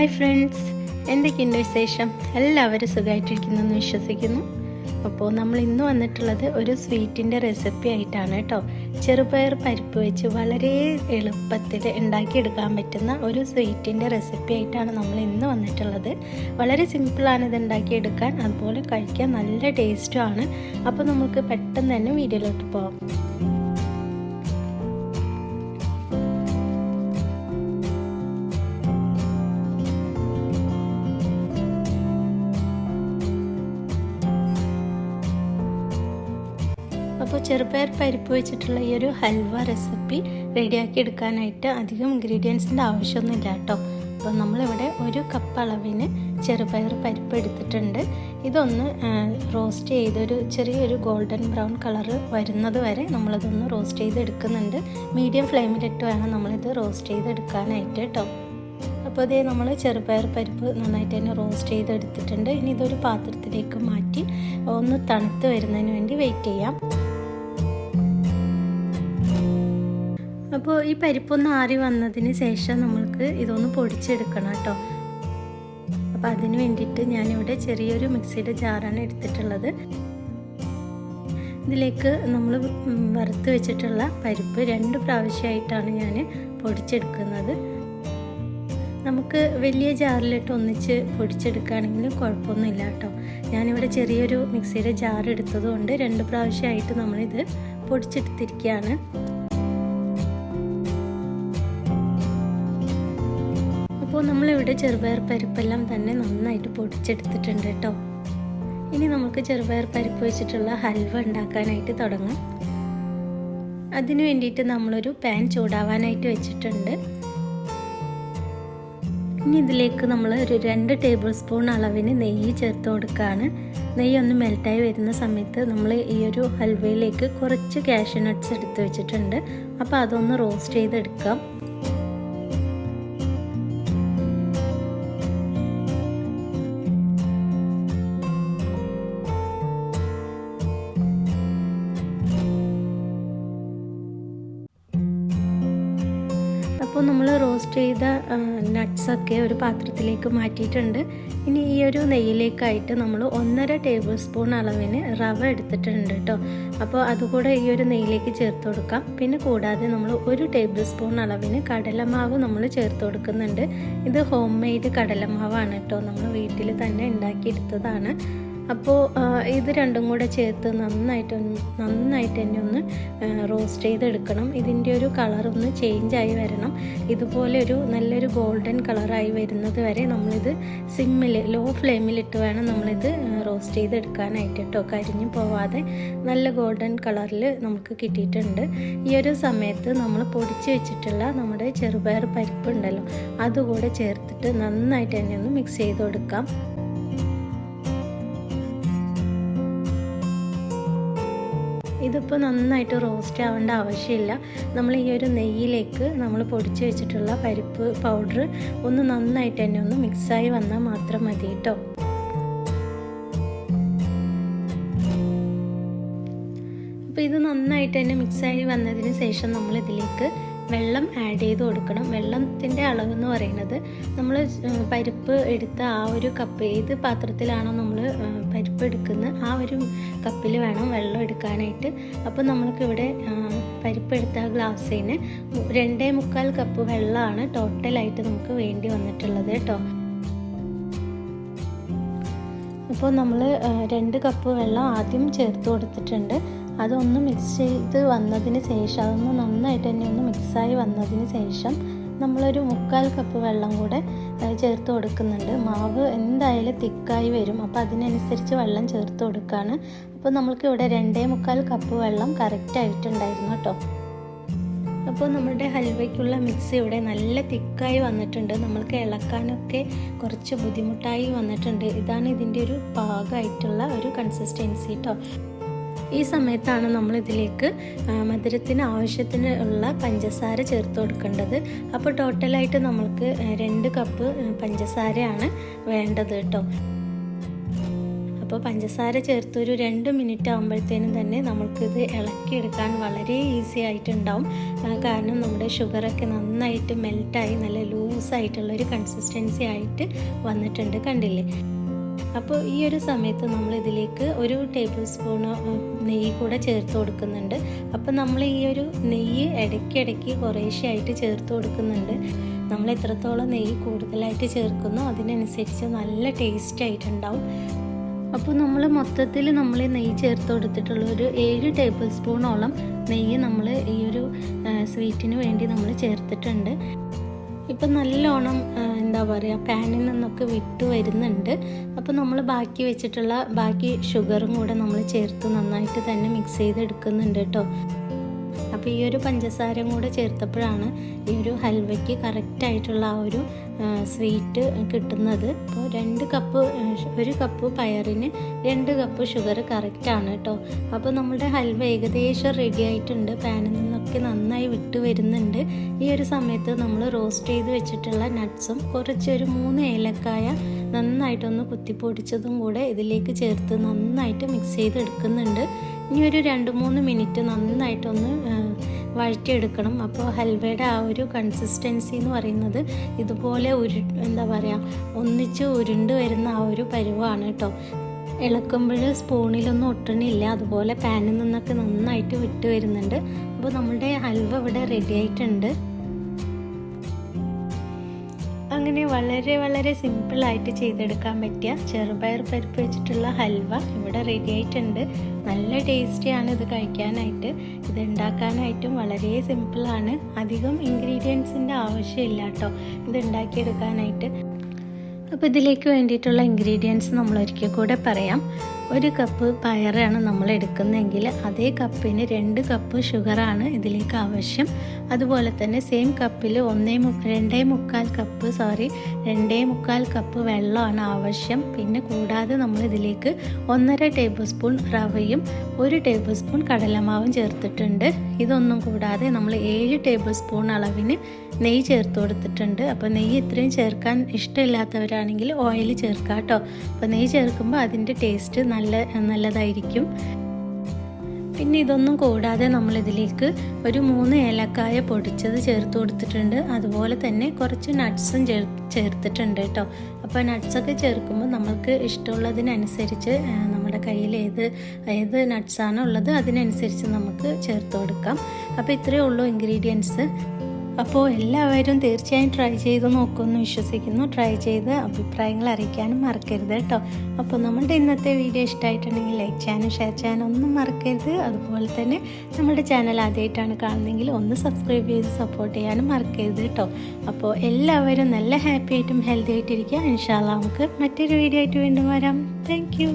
Hi friends, എന്തൊക്കെയുണ്ട് വിശേഷം? എല്ലാവരും സുഖമായിട്ടിരിക്കുന്നെന്ന് വിശ്വസിക്കുന്നു. അപ്പോൾ നമ്മൾ ഇന്ന് വന്നിട്ടുള്ളത് ഒരു സ്വീറ്റിൻ്റെ റെസിപ്പി ആയിട്ടാണ് കേട്ടോ. ചെറുപയർ പരിപ്പ് വെച്ച് വളരെ എളുപ്പത്തിൽ ഉണ്ടാക്കിയെടുക്കാൻ പറ്റുന്ന ഒരു സ്വീറ്റിൻ്റെ റെസിപ്പി ആയിട്ടാണ് നമ്മൾ ഇന്ന് വന്നിട്ടുള്ളത്. വളരെ സിമ്പിളാണ് ഇത് ഉണ്ടാക്കിയെടുക്കാൻ, അതുപോലെ കഴിക്കാൻ നല്ല ടേസ്റ്റുമാണ്. അപ്പോൾ നമുക്ക് പെട്ടെന്ന് തന്നെ വീഡിയോയിലോട്ട് പോകാം. അപ്പോൾ ചെറുപയർ പരിപ്പ് വെച്ചിട്ടുള്ള ഈ ഒരു ഹൽവ റെസിപ്പി റെഡിയാക്കി എടുക്കാനായിട്ട് അധികം ഇൻഗ്രീഡിയൻസിൻ്റെ ആവശ്യമൊന്നുമില്ല കേട്ടോ. അപ്പോൾ നമ്മളിവിടെ 1 കപ്പ് അളവിന് ചെറുപയർ പരിപ്പ് എടുത്തിട്ടുണ്ട്. ഇതൊന്ന് റോസ്റ്റ് ചെയ്തൊരു ചെറിയൊരു ഗോൾഡൻ ബ്രൗൺ കളറ് വരുന്നത് വരെ നമ്മളിതൊന്ന് റോസ്റ്റ് ചെയ്തെടുക്കുന്നുണ്ട്. മീഡിയം ഫ്ലെയിമിലിട്ട് വേണം നമ്മളിത് റോസ്റ്റ് ചെയ്തെടുക്കാനായിട്ട് കേട്ടോ. അപ്പോൾ ഇതേ നമ്മൾ ചെറുപയർ പരിപ്പ് നന്നായിട്ട് തന്നെ റോസ്റ്റ് ചെയ്തെടുത്തിട്ടുണ്ട്. ഇനി ഇതൊരു പാത്രത്തിലേക്ക് മാറ്റി ഒന്ന് തണുത്ത് വരുന്നതിന് വേണ്ടി വെയിറ്റ് ചെയ്യാം. അപ്പോൾ ഈ പരിപ്പൊന്ന് ആറി വന്നതിന് ശേഷം നമ്മൾക്ക് ഇതൊന്ന് പൊടിച്ചെടുക്കണം കേട്ടോ. അപ്പോൾ അതിന് വേണ്ടിയിട്ട് ഞാനിവിടെ ചെറിയൊരു മിക്സിയുടെ ജാറാണ് എടുത്തിട്ടുള്ളത്. ഇതിലേക്ക് നമ്മൾ വറുത്ത് വെച്ചിട്ടുള്ള പരിപ്പ് 2 പ്രാവശ്യമായിട്ടാണ് ഞാൻ പൊടിച്ചെടുക്കുന്നത്. നമുക്ക് വലിയ ജാറിലിട്ട് ഒന്നിച്ച് പൊടിച്ചെടുക്കുകയാണെങ്കിലും കുഴപ്പമൊന്നുമില്ല കേട്ടോ. ഞാനിവിടെ ചെറിയൊരു മിക്സിയുടെ ജാർ എടുത്തതുകൊണ്ട് 2 പ്രാവശ്യമായിട്ട് നമ്മളിത് പൊടിച്ചെടുത്തിരിക്കുകയാണ്. അപ്പോൾ നമ്മളിവിടെ ചെറുപയർ പരിപ്പെല്ലാം തന്നെ നന്നായിട്ട് പൊടിച്ചെടുത്തിട്ടുണ്ട് കേട്ടോ. ഇനി നമുക്ക് ചെറുപയർ പരിപ്പ് വെച്ചിട്ടുള്ള ഹൽവ ഉണ്ടാക്കാനായിട്ട് തുടങ്ങാം. അതിന് വേണ്ടിയിട്ട് നമ്മളൊരു പാൻ ചൂടാവാനായിട്ട് വെച്ചിട്ടുണ്ട്. ഇനി ഇതിലേക്ക് നമ്മൾ ഒരു 2 ടേബിൾ സ്പൂൺ അളവിന് നെയ്യ് ചേർത്ത് കൊടുക്കുകയാണ്. നെയ്യ് ഒന്ന് മെൽറ്റായി വരുന്ന സമയത്ത് നമ്മൾ ഈ ഒരു ഹൽവയിലേക്ക് കുറച്ച് കാഷ്യൂ നട്ട്സ് എടുത്ത് വെച്ചിട്ടുണ്ട്. അപ്പോൾ അതൊന്ന് റോസ്റ്റ് ചെയ്തെടുക്കാം. അപ്പോൾ നമ്മൾ റോസ്റ്റ് ചെയ്ത നട്ട്സൊക്കെ ഒരു പാത്രത്തിലേക്ക് മാറ്റിയിട്ടുണ്ട്. ഇനി ഈ ഒരു നെയ്യിലേക്കായിട്ട് നമ്മൾ 1.5 ടേബിൾ സ്പൂൺ അളവിന് റവ എടുത്തിട്ടുണ്ട് കേട്ടോ. അപ്പോൾ അതുകൂടെ ഈ ഒരു നെയ്യിലേക്ക് ചേർത്ത് കൊടുക്കാം. പിന്നെ കൂടാതെ നമ്മൾ 1 ടേബിൾ സ്പൂൺ അളവിന് കടലമാവ് നമ്മൾ ചേർത്ത് കൊടുക്കുന്നുണ്ട്. ഇത് ഹോം മെയ്ഡ് കടലമാവാണ് കേട്ടോ, നമ്മൾ വീട്ടിൽ തന്നെ ഉണ്ടാക്കിയെടുത്തതാണ്. അപ്പോൾ ഇത് രണ്ടും കൂടെ ചേർത്ത് നന്നായിട്ട് തന്നെ ഒന്ന് റോസ്റ്റ് ചെയ്തെടുക്കണം. ഇതിൻ്റെ ഒരു കളറൊന്ന് ചേഞ്ചായി വരണം. ഇതുപോലെ ഒരു നല്ലൊരു ഗോൾഡൻ കളറായി വരുന്നത് വരെ നമ്മളിത് ലോ ഫ്ലെയിമിലിട്ട് വേണം നമ്മളിത് റോസ്റ്റ് ചെയ്തെടുക്കാനായിട്ട് കേട്ടോ. കരിഞ്ഞു പോവാതെ നല്ല ഗോൾഡൻ കളറിൽ നമുക്ക് കിട്ടിയിട്ടുണ്ട്. ഈ ഒരു സമയത്ത് നമ്മൾ പൊടിച്ച് വെച്ചിട്ടുള്ള നമ്മുടെ ചെറുപയർ പരിപ്പ് ഉണ്ടല്ലോ, അതുകൂടെ ചേർത്തിട്ട് നന്നായിട്ട് തന്നെ ഒന്ന് മിക്സ് ചെയ്ത് കൊടുക്കാം. ഇതിപ്പോൾ നന്നായിട്ട് റോസ്റ്റ് ആവേണ്ട ആവശ്യമില്ല. നമ്മൾ ഈ ഒരു നെയ്യിലേക്ക് നമ്മൾ പൊടിച്ച് വെച്ചിട്ടുള്ള പരിപ്പ് പൗഡർ ഒന്ന് നന്നായിട്ട് തന്നെ ഒന്ന് മിക്സായി വന്നാൽ മാത്രം മതി കേട്ടോ. അപ്പോൾ ഇത് നന്നായിട്ട് തന്നെ മിക്സായി വന്നതിന് ശേഷം നമ്മൾ ഇതിലേക്ക് വെള്ളം ആഡ് ചെയ്ത് കൊടുക്കണം. വെള്ളത്തിൻ്റെ അളവെന്ന് പറയുന്നത് നമ്മൾ പരിപ്പ് എടുത്ത ആ ഒരു കപ്പ്, ഏത് പാത്രത്തിലാണോ നമ്മൾ പരിപ്പ് എടുക്കുന്നത് ആ ഒരു കപ്പിൽ വേണം വെള്ളം എടുക്കാനായിട്ട്. അപ്പോൾ നമ്മൾക്കിവിടെ പരിപ്പ് എടുത്ത ഗ്ലാസ്സിന് 2.25 കപ്പ് വെള്ളമാണ് ടോട്ടലായിട്ട് നമുക്ക് വേണ്ടി വന്നിട്ടുള്ളത് കേട്ടോ. അപ്പോൾ നമ്മൾ 2 കപ്പ് വെള്ളം ആദ്യം ചേർത്ത് കൊടുത്തിട്ടുണ്ട്. അതൊന്ന് മിക്സ് ചെയ്ത് വന്നതിന് ശേഷം അതൊന്ന് നന്നായിട്ട് തന്നെ ഒന്ന് മിക്സായി വന്നതിന് ശേഷം നമ്മളൊരു 3/4 കപ്പ് വെള്ളം കൂടെ ചേർത്ത് കൊടുക്കുന്നുണ്ട്. മാവ് എന്തായാലും തിക്കായി വരും, അപ്പോൾ അതിനനുസരിച്ച് വെള്ളം ചേർത്ത് കൊടുക്കുകയാണ്. അപ്പോൾ നമ്മൾക്ക് ഇവിടെ 2.25 കപ്പ് വെള്ളം കറക്റ്റായിട്ടുണ്ടായിരുന്നു കേട്ടോ. അപ്പോൾ നമ്മുടെ ഹൽവയ്ക്കുള്ള മിക്സ് ഇവിടെ നല്ല തിക്കായി വന്നിട്ടുണ്ട്. നമ്മൾക്ക് ഇളക്കാനൊക്കെ കുറച്ച് ബുദ്ധിമുട്ടായി വന്നിട്ടുണ്ട്. ഇതാണ് ഇതിൻ്റെ ഒരു പാകമായിട്ടുള്ള ഒരു കൺസിസ്റ്റൻസി കേട്ടോ. ഈ സമയത്താണ് നമ്മൾ ഇതിലേക്ക് മധുരത്തിന് ആവശ്യത്തിന് ഉള്ള പഞ്ചസാര ചേർത്ത് കൊടുക്കേണ്ടത്. അപ്പോൾ ടോട്ടലായിട്ട് നമ്മൾക്ക് 2 കപ്പ് പഞ്ചസാരയാണ് വേണ്ടത് കേട്ടോ. അപ്പോൾ പഞ്ചസാര ചേർത്ത് ഒരു 2 മിനിറ്റ് ആകുമ്പോഴത്തേനും തന്നെ നമുക്കിത് ഇളക്കിയെടുക്കാൻ വളരെ ഈസി ആയിട്ടുണ്ടാവും. കാരണം നമ്മുടെ ഷുഗറൊക്കെ നന്നായിട്ട് മെൽറ്റായി നല്ല ലൂസായിട്ടുള്ളൊരു കൺസിസ്റ്റൻസി ആയിട്ട് വന്നിട്ടുണ്ട്, കണ്ടില്ലേ? അപ്പോൾ ഈ ഒരു സമയത്ത് നമ്മൾ ഇതിലേക്ക് 1 ടേബിൾ സ്പൂൺ നെയ്യ് കൂടെ ചേർത്ത് കൊടുക്കുന്നുണ്ട്. അപ്പോൾ നമ്മൾ ഈ ഒരു നെയ്യ് ഇടയ്ക്കിടയ്ക്ക് കുറേശ്ശെയായിട്ട് ചേർത്ത് കൊടുക്കുന്നുണ്ട്. നമ്മൾ എത്രത്തോളം നെയ്യ് കൂടുതലായിട്ട് ചേർക്കുന്നോ അതിനനുസരിച്ച് നല്ല ടേസ്റ്റ് ആയിട്ടുണ്ടാവും. അപ്പോൾ നമ്മൾ മൊത്തത്തിൽ നെയ്യ് ചേർത്ത് കൊടുത്തിട്ടുള്ള ഒരു 7 ടേബിൾ സ്പൂണോളം നെയ്യ് നമ്മൾ ഈ ഒരു സ്വീറ്റിന് വേണ്ടി നമ്മൾ ചേർത്തിട്ടുണ്ട്. ഇപ്പം നല്ലോണം എന്താ പറയുക, പാനിൽ നിന്നൊക്കെ വിട്ട് വരുന്നുണ്ട്. അപ്പോൾ നമ്മൾ ബാക്കി വെച്ചിട്ടുള്ള ഷുഗറും കൂടെ നമ്മൾ ചേർത്ത് നന്നായിട്ട് തന്നെ മിക്സ് ചെയ്തെടുക്കുന്നുണ്ട് കേട്ടോ. അപ്പോൾ ഈ ഒരു പഞ്ചസാരയും കൂടെ ചേർത്തപ്പോഴാണ് ഈ ഒരു ഹൽവയ്ക്ക് കറക്റ്റായിട്ടുള്ള ആ ഒരു സ്വീറ്റ് കിട്ടുന്നത്. അപ്പോൾ 1 കപ്പ് പയറിന് 2 കപ്പ് ഷുഗർ കറക്റ്റാണ് കേട്ടോ. അപ്പോൾ നമ്മുടെ ഹൽവ ഏകദേശം റെഡി ആയിട്ടുണ്ട്. പാനിൽ നിന്നൊക്കെ നന്നായി വിട്ട് വരുന്നുണ്ട്. ഈ ഒരു സമയത്ത് നമ്മൾ റോസ്റ്റ് ചെയ്ത് വെച്ചിട്ടുള്ള നട്ട്സും ഒരു 3 ഏലക്കായ നന്നായിട്ടൊന്ന് കുത്തിപ്പൊടിച്ചതും കൂടെ ഇതിലേക്ക് ചേർത്ത് നന്നായിട്ട് മിക്സ് ചെയ്തെടുക്കുന്നുണ്ട്. ഇനി ഒരു 2-3 മിനിറ്റ് നന്നായിട്ടൊന്ന് വഴറ്റിയെടുക്കണം. അപ്പോൾ ഹൽവയുടെ ആ ഒരു കൺസിസ്റ്റൻസി എന്ന് പറയുന്നത് ഇതുപോലെ എന്താ പറയുക, ഒന്നിച്ച് ഉരുണ്ട് വരുന്ന ആ ഒരു പരുവാണ് കേട്ടോ. ഇളക്കുമ്പോൾ സ്പൂണിലൊന്നും ഒട്ടണില്ല, അതുപോലെ പാനിൽ നിന്നൊക്കെ നന്നായിട്ട് വിട്ട് വരുന്നുണ്ട്. അപ്പോൾ നമ്മുടെ ഹൽവ ഇവിടെ റെഡി ആയിട്ടുണ്ട്. അങ്ങനെ വളരെ സിമ്പിളായിട്ട് ചെയ്തെടുക്കാൻ പറ്റിയ ചെറുപയർ പരിപ്പ് വെച്ചിട്ടുള്ള ഹൽവ ഇവിടെ റെഡി ആയിട്ടുണ്ട്. നല്ല ടേസ്റ്റിയാണ് ഇത് കഴിക്കാനായിട്ട്. ഇത് ഉണ്ടാക്കാനായിട്ടും വളരെ സിമ്പിളാണ്. അധികം ഇൻഗ്രീഡിയൻസിൻ്റെ ആവശ്യമില്ല കേട്ടോ ഇത് ഉണ്ടാക്കിയെടുക്കാനായിട്ട്. അപ്പോൾ ഇതിലേക്ക് വേണ്ടിയിട്ടുള്ള ഇൻഗ്രീഡിയൻസ് നമ്മൾ ഒരിക്കൽ കൂടെ പറയാം. 1 കപ്പ് പയറാണ് നമ്മൾ എടുക്കുന്നതെങ്കിൽ അതേ കപ്പിന് 2 കപ്പ് ഷുഗറാണ് ഇതിലേക്ക് ആവശ്യം. അതുപോലെ തന്നെ സെയിം കപ്പിൽ 2.25 കപ്പ് വെള്ളമാണ് ആവശ്യം. പിന്നെ കൂടാതെ നമ്മൾ ഇതിലേക്ക് 1.5 ടേബിൾ സ്പൂൺ റവയും 1 ടേബിൾ സ്പൂൺ കടലമാവും ചേർത്തിട്ടുണ്ട്. ഇതൊന്നും കൂടാതെ നമ്മൾ 7 ടേബിൾ സ്പൂൺ അളവിന് നെയ്യ് ചേർത്ത് കൊടുത്തിട്ടുണ്ട്. അപ്പോൾ നെയ്യ് ഇത്രയും ചേർക്കാൻ ഇഷ്ടമില്ലാത്തവരാണെങ്കിൽ ഓയിൽ ചേർക്കാം കേട്ടോ. അപ്പോൾ നെയ്യ് ചേർക്കുമ്പോൾ അതിൻ്റെ ടേസ്റ്റ് നല്ലതായിരിക്കും. പിന്നെ ഇതൊന്നും കൂടാതെ നമ്മളിതിലേക്ക് ഒരു 3 ഏലക്കായ പൊടിച്ചത് ചേർത്ത് കൊടുത്തിട്ടുണ്ട്. അതുപോലെ തന്നെ കുറച്ച് നട്ട്സും ചേർത്തിട്ടുണ്ട് കേട്ടോ. അപ്പോൾ നട്ട്സൊക്കെ ചേർക്കുമ്പോൾ നമുക്ക് ഇഷ്ടമുള്ളതിനനുസരിച്ച് നമ്മുടെ കയ്യിൽ ഏത് നട്ട്സാണോ ഉള്ളത് അതിനനുസരിച്ച് നമുക്ക് ചേർത്ത് കൊടുക്കാം. അപ്പോൾ ഇത്രയേ ഉള്ളൂ ഇൻഗ്രീഡിയൻസ്. അപ്പോൾ എല്ലാവരും തീർച്ചയായും ട്രൈ ചെയ്ത് നോക്കുമെന്ന് വിശ്വസിക്കുന്നു. ട്രൈ ചെയ്ത് അഭിപ്രായങ്ങൾ അറിയിക്കാനും മറക്കരുത് കേട്ടോ. അപ്പോൾ നമ്മുടെ ഇന്നത്തെ വീഡിയോ ഇഷ്ടമായിട്ടുണ്ടെങ്കിൽ ലൈക്ക് ചെയ്യാനും ഷെയർ ചെയ്യാനും ഒന്നും മറക്കരുത്. അതുപോലെ തന്നെ നമ്മുടെ ചാനൽ ആദ്യമായിട്ടാണ് കാണുന്നതെങ്കിൽ ഒന്ന് സബ്സ്ക്രൈബ് ചെയ്ത് സപ്പോർട്ട് ചെയ്യാനും മറക്കരുത് കേട്ടോ. അപ്പോൾ എല്ലാവരും നല്ല ഹാപ്പി ആയിട്ടും ഹെൽത്തി ആയിട്ടിരിക്കുക. ഇൻഷാ അല്ലാഹ് നമുക്ക് മറ്റൊരു വീഡിയോ ആയിട്ട് വീണ്ടും വരാം. Thank you.